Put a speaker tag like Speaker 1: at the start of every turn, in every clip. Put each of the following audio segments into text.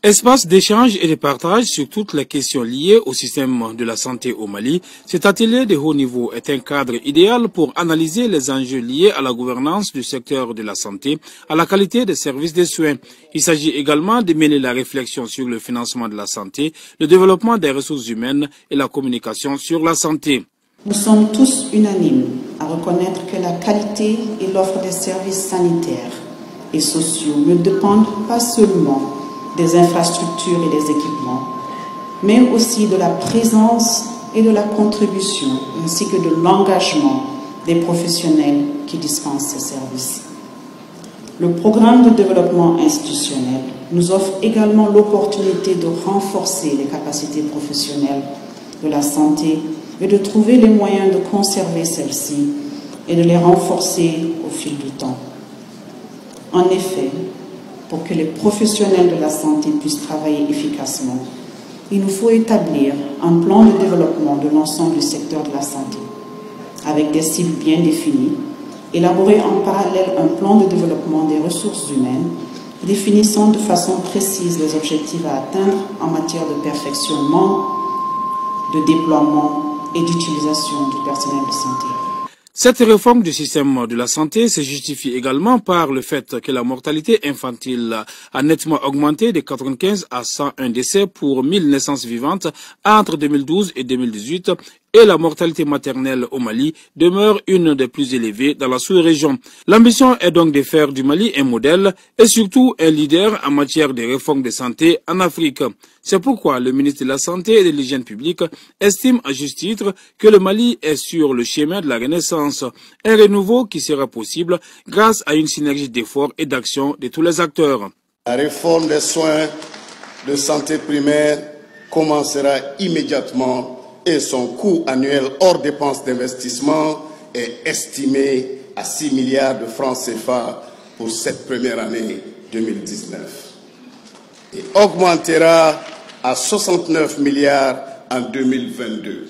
Speaker 1: Espace d'échange et de partage sur toutes les questions liées au système de la santé au Mali, cet atelier de haut niveau est un cadre idéal pour analyser les enjeux liés à la gouvernance du secteur de la santé, à la qualité des services de soins. Il s'agit également de mêler la réflexion sur le financement de la santé, le développement des ressources humaines et la communication sur la santé.
Speaker 2: Nous sommes tous unanimes à reconnaître que la qualité et l'offre des services sanitaires et sociaux ne dépendent pas seulement des infrastructures et des équipements, mais aussi de la présence et de la contribution, ainsi que de l'engagement des professionnels qui dispensent ces services. Le programme de développement institutionnel nous offre également l'opportunité de renforcer les capacités professionnelles de la santé et de trouver les moyens de conserver celles-ci et de les renforcer au fil du temps. En effet, pour que les professionnels de la santé puissent travailler efficacement, il nous faut établir un plan de développement de l'ensemble du secteur de la santé, avec des cibles bien définies, élaborer en parallèle un plan de développement des ressources humaines, définissant de façon précise les objectifs à atteindre en matière de perfectionnement, de déploiement et d'utilisation du personnel de santé.
Speaker 1: Cette réforme du système de la santé se justifie également par le fait que la mortalité infantile a nettement augmenté de 95 à 101 décès pour 1000 naissances vivantes entre 2012 et 2018 et la mortalité maternelle au Mali demeure une des plus élevées dans la sous-région. L'ambition est donc de faire du Mali un modèle et surtout un leader en matière de réforme de santé en Afrique. C'est pourquoi le ministre de la Santé et de l'Hygiène publique estime à juste titre que le Mali est sur le chemin de la renaissance, un renouveau qui sera possible grâce à une synergie d'efforts et d'actions de tous les acteurs.
Speaker 3: La réforme des soins de santé primaire commencera immédiatement et son coût annuel hors dépenses d'investissement est estimé à 6 milliards de francs CFA pour cette première année 2019 et augmentera à 69 milliards en 2022.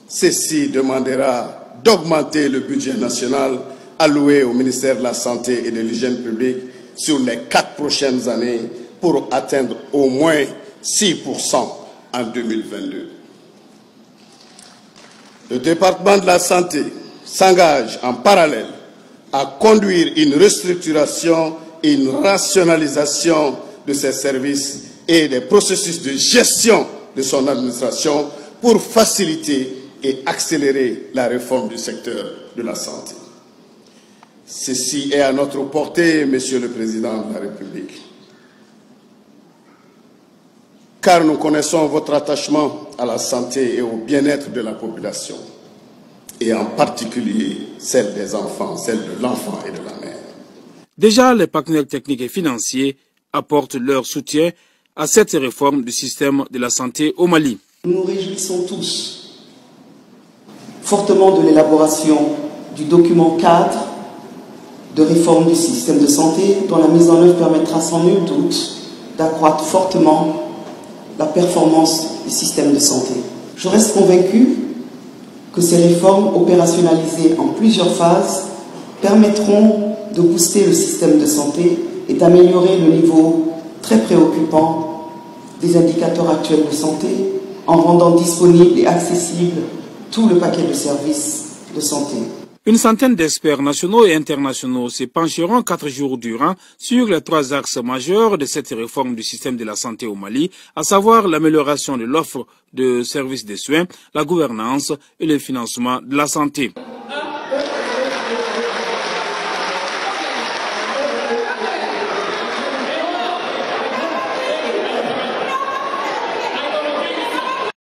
Speaker 3: Ceci demandera d'augmenter le budget national alloué au ministère de la Santé et de l'Hygiène publique sur les 4 prochaines années pour atteindre au moins 6% en 2022. Le département de la Santé s'engage en parallèle à conduire une restructuration et une rationalisation de ses services et des processus de gestion de son administration pour faciliter et accélérer la réforme du secteur de la santé. Ceci est à notre portée, Monsieur le Président de la République, car nous connaissons votre attachement à la santé et au bien-être de la population, et en particulier celle des enfants, celle de l'enfant et de la mère.
Speaker 1: Déjà, les partenaires techniques et financiers apportent leur soutien à cette réforme du système de la santé au Mali.
Speaker 4: Nous nous réjouissons tous fortement de l'élaboration du document cadre de réforme du système de santé dont la mise en œuvre permettra sans nul doute d'accroître fortement la performance du système de santé. Je reste convaincu que ces réformes opérationnalisées en plusieurs phases permettront de booster le système de santé et d'améliorer le niveau très préoccupant des indicateurs actuels de santé en rendant disponible et accessible tout le paquet de services de santé.
Speaker 1: Une centaine d'experts nationaux et internationaux se pencheront 4 jours durant sur les 3 axes majeurs de cette réforme du système de la santé au Mali, à savoir l'amélioration de l'offre de services de soins, la gouvernance et le financement de la santé.